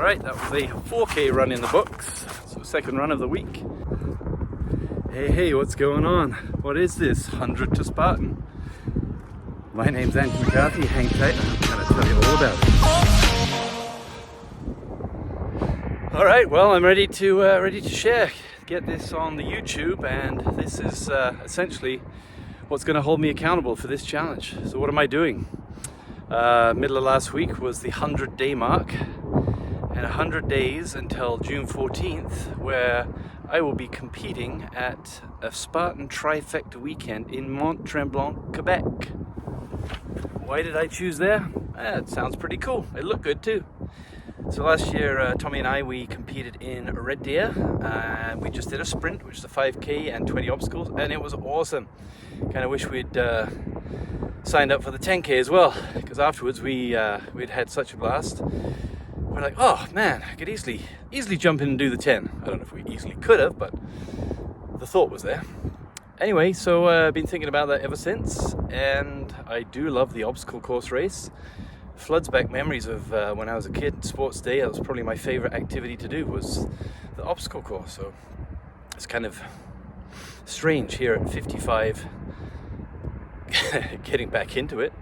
Alright, that was a 4K run in the books, so second run of the week. Hey, what's going on? What is this 100 to Spartan? My name's Andy McCarthy, hang tight, I'm going to tell you all about it. Alright, well I'm ready to share, get this on the YouTube, and this is essentially what's going to hold me accountable for this challenge. So what am I doing? Middle of last week was the 100-day mark, and 100 days until June 14th, where I will be competing at a Spartan trifecta weekend in Mont-Tremblant, Quebec. Why did I choose there? It sounds pretty cool. It looked good too. So last year, Tommy and I, we competed in Red Deer, and we just did a sprint, which is a 5K and 20 obstacles, and it was awesome. Kind of wish we'd signed up for the 10K as well, because afterwards we'd had such a blast. We're like, oh man, I could easily jump in and do the 10. I don't know if we easily could have, but the thought was there. Anyway, so I've been thinking about that ever since, and I do love the obstacle course race. Floods back memories of when I was a kid, sports day. That was probably my favorite activity to do, was the obstacle course. So it's kind of strange here at 55 getting back into it.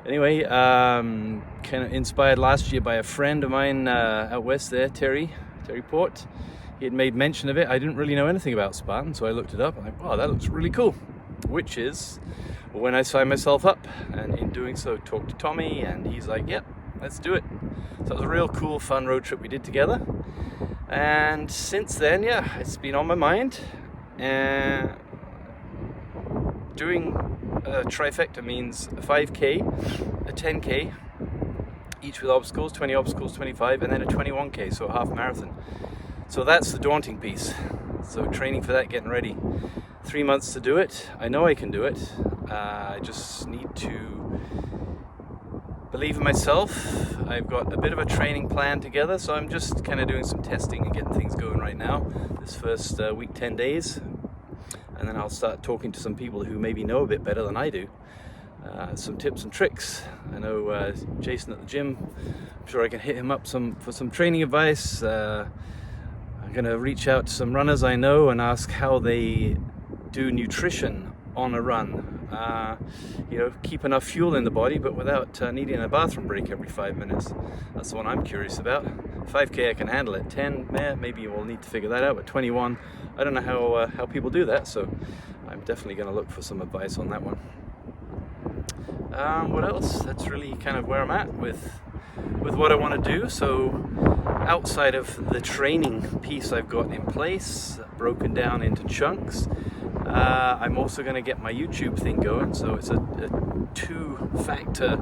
Anyway, kind of inspired last year by a friend of mine out west there, Terry Port. He had made mention of it. I didn't really know anything about Spartan, so I looked it up. I'm like, wow, that looks really cool. Which is when I signed myself up, and in doing so, talked to Tommy, and he's like, yep, let's do it. So it was a real cool, fun road trip we did together. And since then, yeah, it's been on my mind. And doing a trifecta means a 5K, a 10K, each with obstacles, 20 obstacles, 25, and then a 21K, so a half marathon. So that's the daunting piece. So training for that, getting ready. 3 months to do it. I know I can do it. I just need to believe in myself. I've got a bit of a training plan together, so I'm just kind of doing some testing and getting things going right now. This first week, 10 days. And then I'll start talking to some people who maybe know a bit better than I do. Some tips and tricks. I know Jason at the gym. I'm sure I can hit him up for some training advice. I'm going to reach out to some runners I know and ask how they do nutrition on a run. Keep enough fuel in the body, but without needing a bathroom break every 5 minutes. That's the one I'm curious about. 5K I can handle it. 10, maybe we'll need to figure that out. But 21, I don't know how people do that. So I'm definitely going to look for some advice on that one. What else? That's really kind of where I'm at with what I want to do. So outside of the training piece I've got in place, broken down into chunks, I'm also going to get my YouTube thing going. So it's a two-factor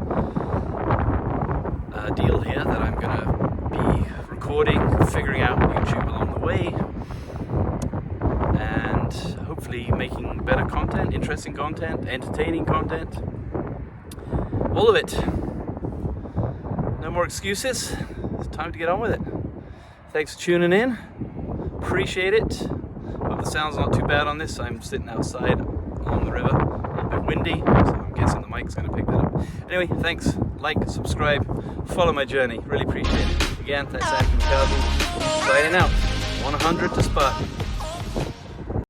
deal here that I'm going to be recording, figuring out YouTube along the way, and hopefully making better content, interesting content, entertaining content, all of it. No more excuses. It's time to get on with it. Thanks for tuning in. Appreciate it. Hope the sound's not too bad on this. I'm sitting outside along the river. A little bit windy, so I'm guessing the mic's going to pick that up. Anyway, thanks. Like, subscribe, follow my journey. Really appreciate it. Again, that's Andy McCarthy. Signing out. 100 to Spartan.